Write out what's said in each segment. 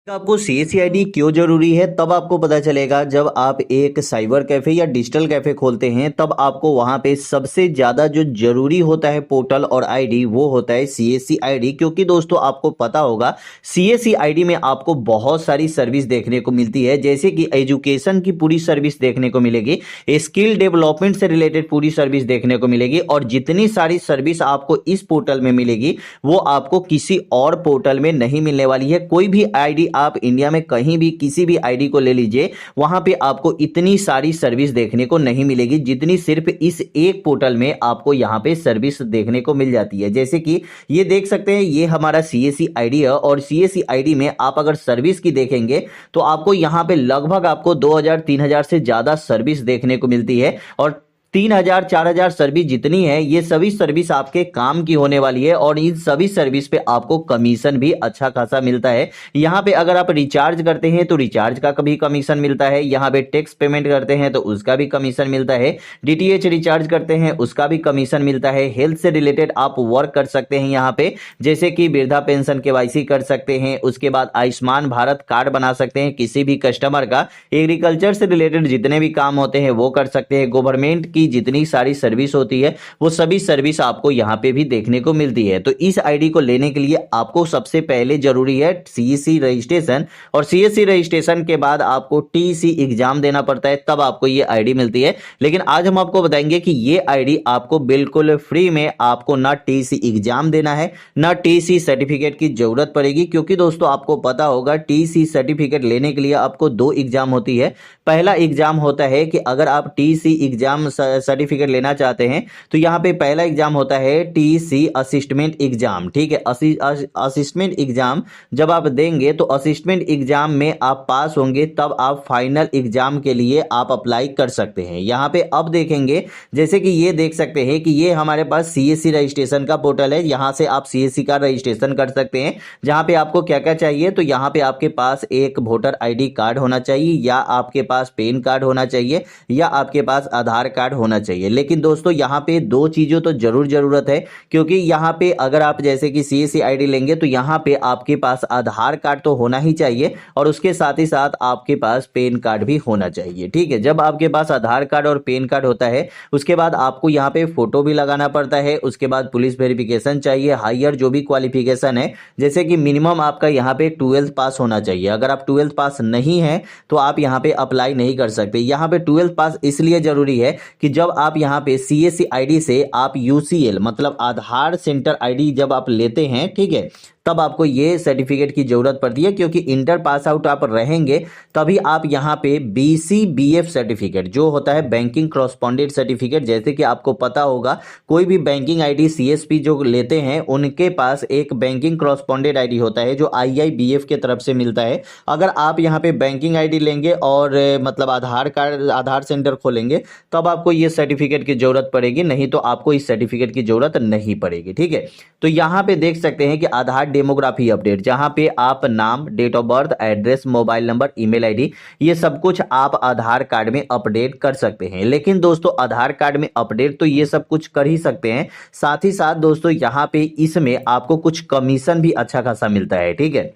आपको सीएससी क्यों जरूरी है तब आपको पता चलेगा जब आप एक साइबर कैफे या डिजिटल कैफे खोलते हैं। तब आपको वहां पे सबसे ज्यादा जो जरूरी होता है पोर्टल और आईडी वो होता है सीएससी आईडी। क्योंकि दोस्तों आपको पता होगा सीएससी आईडी में आपको बहुत सारी सर्विस देखने को मिलती है, जैसे कि एजुकेशन की पूरी सर्विस देखने को मिलेगी, स्किल डेवलपमेंट से रिलेटेड पूरी सर्विस देखने को मिलेगी, और जितनी सारी सर्विस आपको इस पोर्टल में मिलेगी वो आपको किसी और पोर्टल में नहीं मिलने वाली है। कोई भी आईडी आप इंडिया में कहीं भी किसी भी आईडी को ले लीजिए, वहां पे आपको इतनी सारी सर्विस देखने को नहीं मिलेगी जितनी सिर्फ इस एक पोर्टल में आपको यहां पे सर्विस देखने को मिल जाती है। जैसे कि ये देख सकते हैं, ये हमारा सीएससी आईडी है, और सीएससी आईडी में आप अगर सर्विस की देखेंगे तो आपको यहां पे लगभग आपको 2000-3000 से ज्यादा सर्विस देखने को मिलती है। और 3000-4000 सर्विस जितनी है ये सभी सर्विस आपके काम की होने वाली है, और इन सभी सर्विस पे आपको कमीशन भी अच्छा खासा मिलता है। यहाँ पे अगर आप रिचार्ज करते हैं तो रिचार्ज का कभी कमीशन मिलता है, यहाँ पे टैक्स पेमेंट करते हैं तो उसका भी कमीशन मिलता है, डीटीएच रिचार्ज करते हैं उसका भी कमीशन मिलता है। हेल्थ से रिलेटेड आप वर्क कर सकते हैं यहाँ पे, जैसे कि वृद्धा पेंशन केवाईसी कर सकते हैं, उसके बाद आयुष्मान भारत कार्ड बना सकते हैं किसी भी कस्टमर का, एग्रीकल्चर से रिलेटेड जितने भी काम होते हैं वो कर सकते हैं, गवर्नमेंट की जितनी सारी सर्विस होती है वो सभी सर्विस आपको यहां पे भी देखने को मिलती है। तो इस आईडी को लेने के लिए आपको सबसे पहले जरूरी है सीएससी रजिस्ट्रेशन, और सीएससी रजिस्ट्रेशन के बाद आपको टीसी एग्जाम देना पड़ता है, तब आपको ये आईडी मिलती है। लेकिन आज हम आपको बताएंगे कि ये आईडी आपको बिल्कुल फ्री में, आपको ना टीसी एग्जाम देना है ना टीसी सर्टिफिकेट की जरूरत पड़ेगी। क्योंकि दोस्तों आपको पता होगा टीसी सर्टिफिकेट लेने के लिए आपको 2 एग्जाम होती है। पहला एग्जाम होता है कि अगर आप टीसी एग्जाम सर्टिफिकेट लेना चाहते हैं तो यहाँ पे पहला एग्जाम होता है टीसी असिस्टमेंट एग्जाम। ठीक है, असिस्टमेंट एग्जाम जब आप देंगे तो असिस्टमेंट एग्जाम में आप पास होंगे तब आप फाइनल एग्जाम के लिए आप अप्लाई कर सकते हैं। यहाँ पे अब देखेंगे, जैसे कि ये देख सकते हैं कि ये हमारे पास सीएससी रजिस्ट्रेशन का पोर्टल है। यहाँ से आप सीएससी का रजिस्ट्रेशन कर सकते हैं, जहाँ पे आपको क्या क्या चाहिए। तो यहाँ पे आपके पास एक वोटर आईडी कार्ड होना चाहिए, या आपके पास पैन कार्ड होना चाहिए, या आपके पास आधार कार्ड होना चाहिए। लेकिन दोस्तों यहाँ पे 2 चीजों तो जरूरत है, क्योंकि यहाँ पे अगर आप जैसे कि सीएससी आईडी लेंगे तो यहाँ पे आपके पास आधार कार्ड तो होना ही चाहिए, और उसके साथ ही साथ आपके पास पैन कार्ड भी होना चाहिए। ठीक है, जब आपके पास आधार कार्ड और पैन कार्ड होता है उसके बाद आपको यहाँ पे फोटो भी लगाना पड़ता है। उसके बाद पुलिस वेरिफिकेशन चाहिए, हायर जो भी क्वालिफिकेशन है, जैसे कि मिनिमम आपका यहाँ पे 12th पास होना चाहिए। अगर आप 12th पास नहीं है तो आप यहाँ पे अप्लाई नहीं कर सकते। यहाँ पे 12th पास इसलिए जरूरी है कि जब आप यहाँ पे सीएससी आईडी से आप यूसीएल मतलब आधार सेंटर आईडी जब आप लेते हैं, ठीक है, तब आपको ये सर्टिफिकेट की जरूरत पड़ती है। क्योंकि इंटर पास आउट आप रहेंगे तभी आप यहाँ पे बीसीबीएफ सर्टिफिकेट जो होता है बैंकिंग कॉरस्पॉन्डेंट सर्टिफिकेट, जैसे कि आपको पता होगा कोई भी बैंकिंग आईडी सीएसपी जो लेते हैं उनके पास एक बैंकिंग कॉरस्पॉन्डेंट आईडी होता है जो आईआईबीएफ के तरफ से मिलता है। अगर आप यहाँ पे बैंकिंग आईडी लेंगे और मतलब आधार कार्ड आधार सेंटर खोलेंगे तब आपको ये सर्टिफिकेट की जरूरत पड़ेगी, नहीं तो आपको इस सर्टिफिकेट की जरूरत नहीं पड़ेगी। ठीक है, तो यहाँ पे देख सकते हैं कि आधार डेमोग्राफी अपडेट, जहां पे आप नाम, date of birth, address, mobile number, email ID, ये सब कुछ आप आधार कार्ड में अपडेट कर सकते हैं। लेकिन दोस्तों आधार कार्ड में अपडेट तो ये सब कुछ कर ही सकते हैं, साथ ही साथ दोस्तों यहाँ पे इसमें आपको कुछ कमीशन भी अच्छा खासा मिलता है। ठीक है,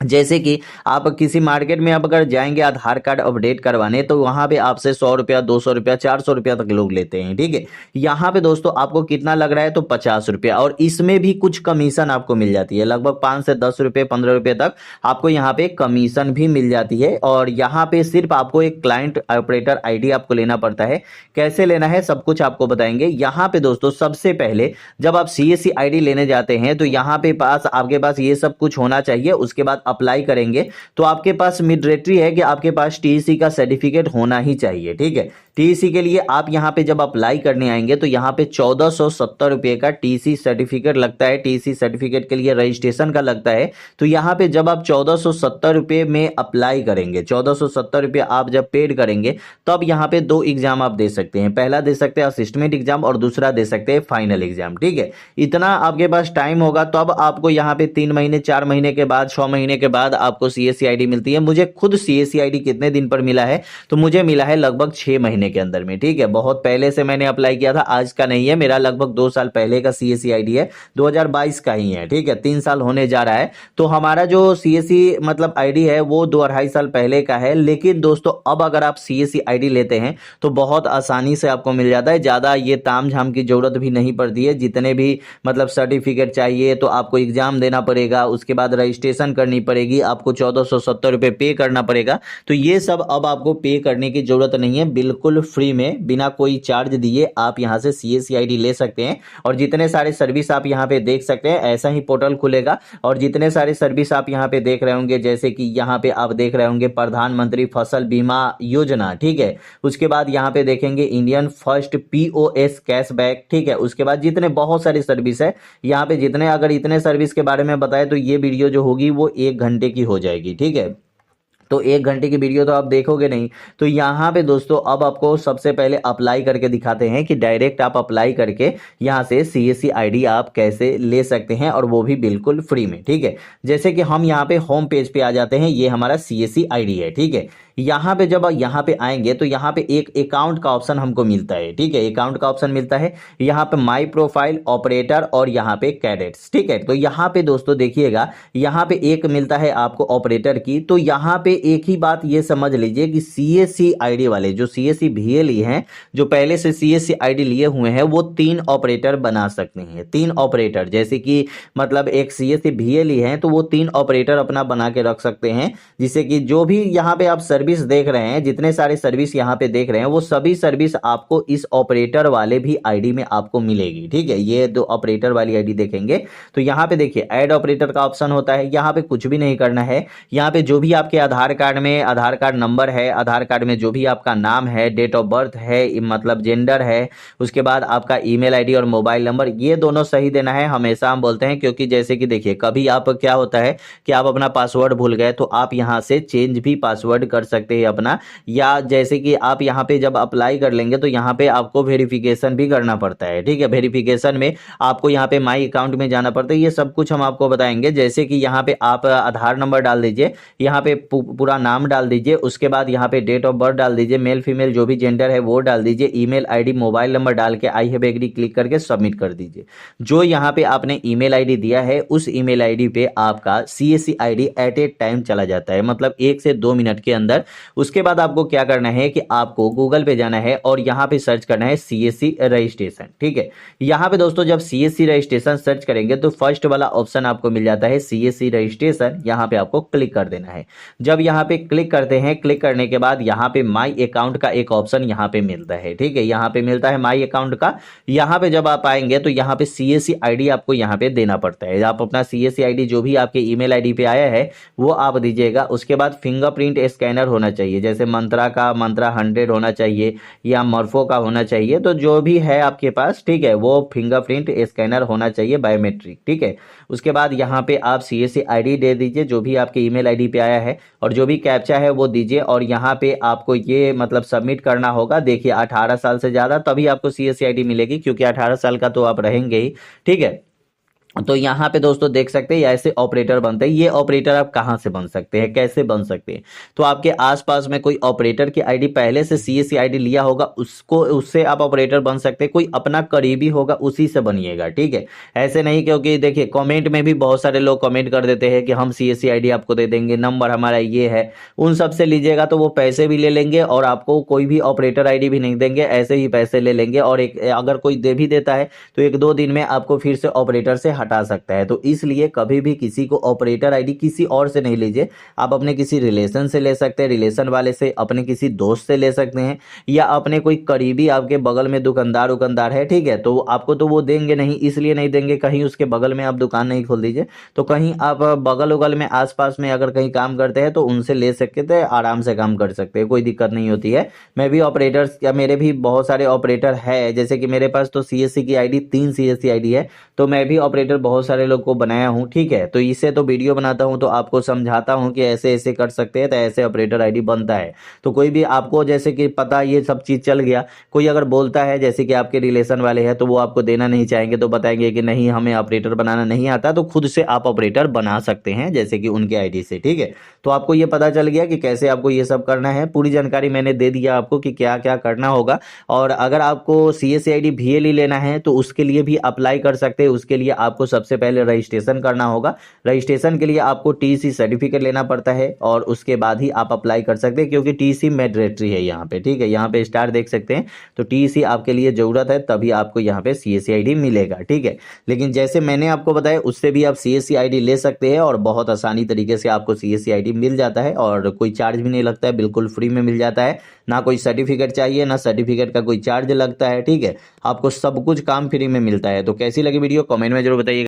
जैसे कि आप किसी मार्केट में अब अगर जाएंगे आधार कार्ड अपडेट करवाने तो वहां पे आपसे 100 रुपया, 200 रुपया, 400 रुपया तक लोग लेते हैं। ठीक है, यहाँ पे दोस्तों आपको कितना लग रहा है तो 50 रुपया, और इसमें भी कुछ कमीशन आपको मिल जाती है, लगभग 5 से 10 रुपये 15 रुपये तक आपको यहाँ पे कमीशन भी मिल जाती है। और यहाँ पे सिर्फ आपको एक क्लाइंट ऑपरेटर आईडी आपको लेना पड़ता है। कैसे लेना है सब कुछ आपको बताएंगे। यहाँ पे दोस्तों सबसे पहले जब आप सीएससी आईडी लेने जाते हैं तो यहाँ पे पास आपके पास ये सब कुछ होना चाहिए। उसके बाद अप्लाई करेंगे तो आपके पास मैंडेटरी है कि आपके पास टीसी का सर्टिफिकेट होना ही चाहिए। ठीक है, टीसी के लिए आप यहाँ पे जब अप्लाई करने आएंगे तो यहाँ पे 1470 रुपये का टीसी सर्टिफिकेट लगता है। टीसी सर्टिफिकेट के लिए रजिस्ट्रेशन का लगता है। तो यहाँ पे जब आप 1470 रुपये में अप्लाई करेंगे, 1470 रुपये आप जब पेड करेंगे तब यहाँ पे 2 एग्जाम आप दे सकते हैं। पहला दे सकते हैं असिस्टमेंट एग्जाम और दूसरा दे सकते हैं फाइनल एग्जाम। ठीक है, इतना आपके पास टाइम होगा तब आपको यहाँ पे 3 महीने 4 महीने के बाद 6 महीने के बाद आपको सीएससी आईडी मिलती है। मुझे खुद सीएससी आईडी कितने दिन पर मिला है तो मुझे मिला है लगभग 6 महीने महीने के अंदर में, ठीक है। बहुत पहले से मैंने अप्लाई किया था, आज का नहीं है, मेरा लगभग 2 साल पहले का सीएससी आईडी है, 2022 का ही है, ठीक है। 3 साल होने जा रहा है। तो हमारा जो सीएससी मतलब आईडी है वो 2-2.5 साल पहले का है। लेकिन दोस्तों अब अगर आप सीएससी आईडी लेते हैं तो बहुत आसानी से आपको मिल जाता है, ज्यादा ये ताम झाम की जरूरत भी नहीं पड़ती है। जितने भी मतलब सर्टिफिकेट चाहिए तो आपको एग्जाम देना पड़ेगा, उसके बाद रजिस्ट्रेशन करनी पड़ेगी, आपको 1470 रुपये पे करना पड़ेगा। तो ये सब अब आपको पे करने की जरूरत नहीं है, बिल्कुल फ्री में बिना कोई चार्ज दिए आप यहाँ से सीएससी आईडी ले सकते हैं। और जितने सारे सर्विस आप यहाँ पे देख सकते हैं, ऐसा ही पोर्टल खुलेगा और जितने सारे सर्विस आप यहाँ पे देख रहे होंगे, जैसे कि यहाँ पे आप देख रहे होंगे प्रधानमंत्री फसल बीमा योजना, ठीक है। उसके बाद यहाँ पे देखेंगे इंडियन फर्स्ट पीओएस कैशबैक, ठीक है। उसके बाद जितने बहुत सारी सर्विस है यहाँ पे, जितने अगर इतने सर्विस के बारे में बताए तो ये वीडियो जो होगी वो 1 घंटे की हो जाएगी, ठीक है। तो 1 घंटे की वीडियो तो आप देखोगे नहीं। तो यहाँ पे दोस्तों अब आपको सबसे पहले अप्लाई करके दिखाते हैं कि डायरेक्ट आप अप्लाई करके यहाँ से सीएससी आईडी आप कैसे ले सकते हैं, और वो भी बिल्कुल फ्री में, ठीक है। जैसे कि हम यहाँ पे होम पेज पे आ जाते हैं, ये हमारा सीएससी आईडी है, ठीक है। यहाँ पे जब यहाँ पे आएंगे तो यहाँ पे एक अकाउंट का ऑप्शन हमको मिलता है, ठीक है। अकाउंट का ऑप्शन मिलता है यहाँ पे माई प्रोफाइल, ऑपरेटर और यहाँ पे कैडेट्स, ठीक है। तो यहाँ पे दोस्तों देखिएगा, यहाँ पे एक मिलता है आपको ऑपरेटर की। तो यहाँ पे एक ही बात ये समझ लीजिए कि सीएससी आईडी वाले जो सीएससी भीए लिए हैं, जो पहले से सीएससी आईडी लिए हुए हैं, वो 3 ऑपरेटर बना सकते हैं। 3 ऑपरेटर, जैसे कि मतलब एक सीएससी भीए लिए हैं तो वो 3 ऑपरेटर अपना बना के रख सकते हैं, जिससे कि जो भी यहाँ पे आप सर्विस देख रहे हैं, जितने सारे सर्विस यहाँ पे देख रहे हैं, वो सभी सर्विस आपको इस ऑपरेटर वाले भी आईडी में आपको मिलेगी, ठीक है। ये 2 ऑपरेटर वाली आईडी देखेंगे तो यहाँ पे देखिए ऐड ऑपरेटर का ऑप्शन होता है। यहाँ पे कुछ भी नहीं करना है, यहाँ पे जो भी आपके आधार कार्ड में आधार कार्ड नंबर है, आधार कार्ड में जो भी आपका नाम है, डेट ऑफ बर्थ है, मतलब जेंडर है, उसके बाद आपका ईमेल आईडी और मोबाइल नंबर, ये दोनों सही देना है। हमेशा हम बोलते हैं, क्योंकि जैसे कि देखिए कभी आप क्या होता है कि आप अपना पासवर्ड भूल गए तो आप यहाँ से चेंज भी पासवर्ड कर सकते हैं अपना, या जैसे कि आप यहाँ पे जब अप्लाई कर लेंगे तो यहाँ पे आपको वेरिफिकेशन भी करना पड़ता है, ठीक है। वेरिफिकेशन में आपको यहाँ पे माई अकाउंट में जाना पड़ता है, ये सब कुछ हम आपको बताएंगे। जैसे कि यहाँ पे आप आधार नंबर डाल दीजिए, यहाँ पे पूरा नाम डाल दीजिए, उसके बाद यहाँ पे डेट ऑफ बर्थ डाल दीजिए, मेल फीमेल जो भी जेंडर है वो डाल दीजिए, ईमेल आईडी मोबाइल नंबर डाल के आई हैव एग्री क्लिक करके सबमिट कर दीजिए। जो यहाँ पे आपने ईमेल आईडी दिया है उस ईमेल आईडी पे आपका सीएससी आईडी एट ए टाइम चला जाता है, मतलब 1 से 2 मिनट के अंदर। उसके बाद आपको क्या करना है कि आपको गूगल पे जाना है और यहाँ पे सर्च करना है सीएससी रजिस्ट्रेशन, ठीक है। यहाँ पे दोस्तों जब सीएससी रजिस्ट्रेशन सर्च करेंगे तो फर्स्ट वाला ऑप्शन आपको मिल जाता है सीएससी रजिस्ट्रेशन, यहाँ पे आपको क्लिक कर देना है। जब यहाँ पे क्लिक करते हैं, क्लिक करने के बाद यहाँ पे माई अकाउंट का एक ऑप्शन यहाँ पे मिलता है, ठीक है। यहाँ पे मिलता है माई अकाउंट का। यहाँ पे जब आप आएंगे तो यहाँ पे सीएससी आईडी आपको यहाँ पे देना पड़ता है। आप अपना सीएससी आईडी जो भी आपके ईमेल आईडी पे आया है वो आप दीजिएगा। उसके बाद फिंगरप्रिंट स्कैनर होना चाहिए, जैसे मंत्रा का मंत्रा 100 होना चाहिए या मर्फो का होना चाहिए, तो जो भी है आपके पास, ठीक है, वो फिंगरप्रिंट स्कैनर होना चाहिए, बायोमेट्रिक, ठीक है। उसके बाद यहाँ पे आप सीएससी आईडी दे दीजिए जो भी आपके ईमेल आईडी पे आया है, और जो भी कैप्चा है वो दीजिए। और यहाँ पे आपको ये मतलब सबमिट करना होगा। देखिए 18 साल से ज़्यादा तभी आपको सीएससी आईडी मिलेगी, क्योंकि 18 साल का तो आप रहेंगे ही, ठीक है। तो यहाँ पे दोस्तों देख सकते हैं ऐसे ऑपरेटर बनते हैं। ये ऑपरेटर आप कहाँ से बन सकते हैं, कैसे बन सकते हैं? तो आपके आसपास में कोई ऑपरेटर की आईडी पहले से सीएससी आईडी लिया होगा, उससे आप ऑपरेटर बन सकते हैं। कोई अपना करीबी होगा उसी से बनिएगा, ठीक है। ऐसे नहीं, क्योंकि देखिए कमेंट में भी बहुत सारे लोग कमेंट कर देते हैं कि हम सीएससी आईडी आपको दे देंगे, नंबर हमारा ये है। उन सब से लीजिएगा तो वो पैसे भी ले लेंगे और आपको कोई भी ऑपरेटर आईडी भी नहीं देंगे, ऐसे ही पैसे ले लेंगे। और एक अगर कोई दे भी देता है तो 1-2 दिन में आपको फिर से ऑपरेटर से हटा सकता है। तो इसलिए कभी भी किसी को ऑपरेटर आईडी किसी और से नहीं लीजिए। आप अपने किसी रिलेशन से ले सकते हैं, रिलेशन वाले से, अपने किसी दोस्त से ले सकते हैं, या अपने कोई करीबी आपके बगल में दुकानदार है, ठीक है। तो आपको तो वो देंगे नहीं, इसलिए नहीं देंगे, कहीं उसके बगल में आप दुकान नहीं खोल दीजिए। तो कहीं आप बगल उगल में आसपास में अगर कहीं काम करते हैं तो उनसे ले सकते थे, आराम से काम कर सकते हैं, कोई दिक्कत नहीं होती है। मैं भी ऑपरेटर्स या मेरे भी बहुत सारे ऑपरेटर है, जैसे कि मेरे पास तो सीएससी की आईडी 3 सीएससी आईडी है, तो मैं भी ऑपरेटर ऑपरेटर बहुत सारे लोग को बनाया हूँ, ठीक है। तो इससे तो वीडियो बनाता हूँ तो आपको समझाता हूँ कि ऐसे ऐसे कर सकते हैं, तो ऐसे ऑपरेटर आईडी बनता है। तो कोई भी आपको जैसे कि पता ये सब चीज़ चल गया, कोई अगर बोलता है जैसे कि आपके रिलेशन वाले हैं तो वो आपको देना नहीं चाहेंगे, तो बताएंगे कि नहीं हमें ऑपरेटर बनाना नहीं आता, तो खुद से आप ऑपरेटर बना सकते हैं जैसे कि उनके आईडी से, ठीक है। तो आपको ये पता चल गया कि कैसे आपको ये सब करना है, पूरी जानकारी मैंने दे दिया आपको कि क्या क्या करना होगा। और अगर आपको CSC ID VLE लेना है तो उसके लिए भी अप्लाई कर सकते हैं। उसके लिए आपको सबसे पहले रजिस्ट्रेशन करना होगा। रजिस्ट्रेशन के लिए आपको TC सर्टिफिकेट लेना पड़ता है और उसके बाद ही आप अप्लाई कर सकते हैं, क्योंकि TC मैंडेटरी है यहाँ पे, ठीक है। यहाँ पे स्टार देख सकते हैं, तो TC आपके लिए जरूरत है, तभी आपको यहाँ पे CSC ID मिलेगा, ठीक है। लेकिन जैसे मैंने आपको बताया उससे भी आप CSC ID ले सकते हैं और बहुत आसानी तरीके से आपको CSC ID मिल जाता है और कोई चार्ज भी नहीं लगता है, बिल्कुल फ्री में मिल जाता है। ना कोई सर्टिफिकेट चाहिए, ना सर्टिफिकेट का कोई चार्ज लगता है, ठीक है। आपको सब कुछ काम फ्री में मिलता है। तो कैसी लगी वीडियो कमेंट में जरूर बताइए।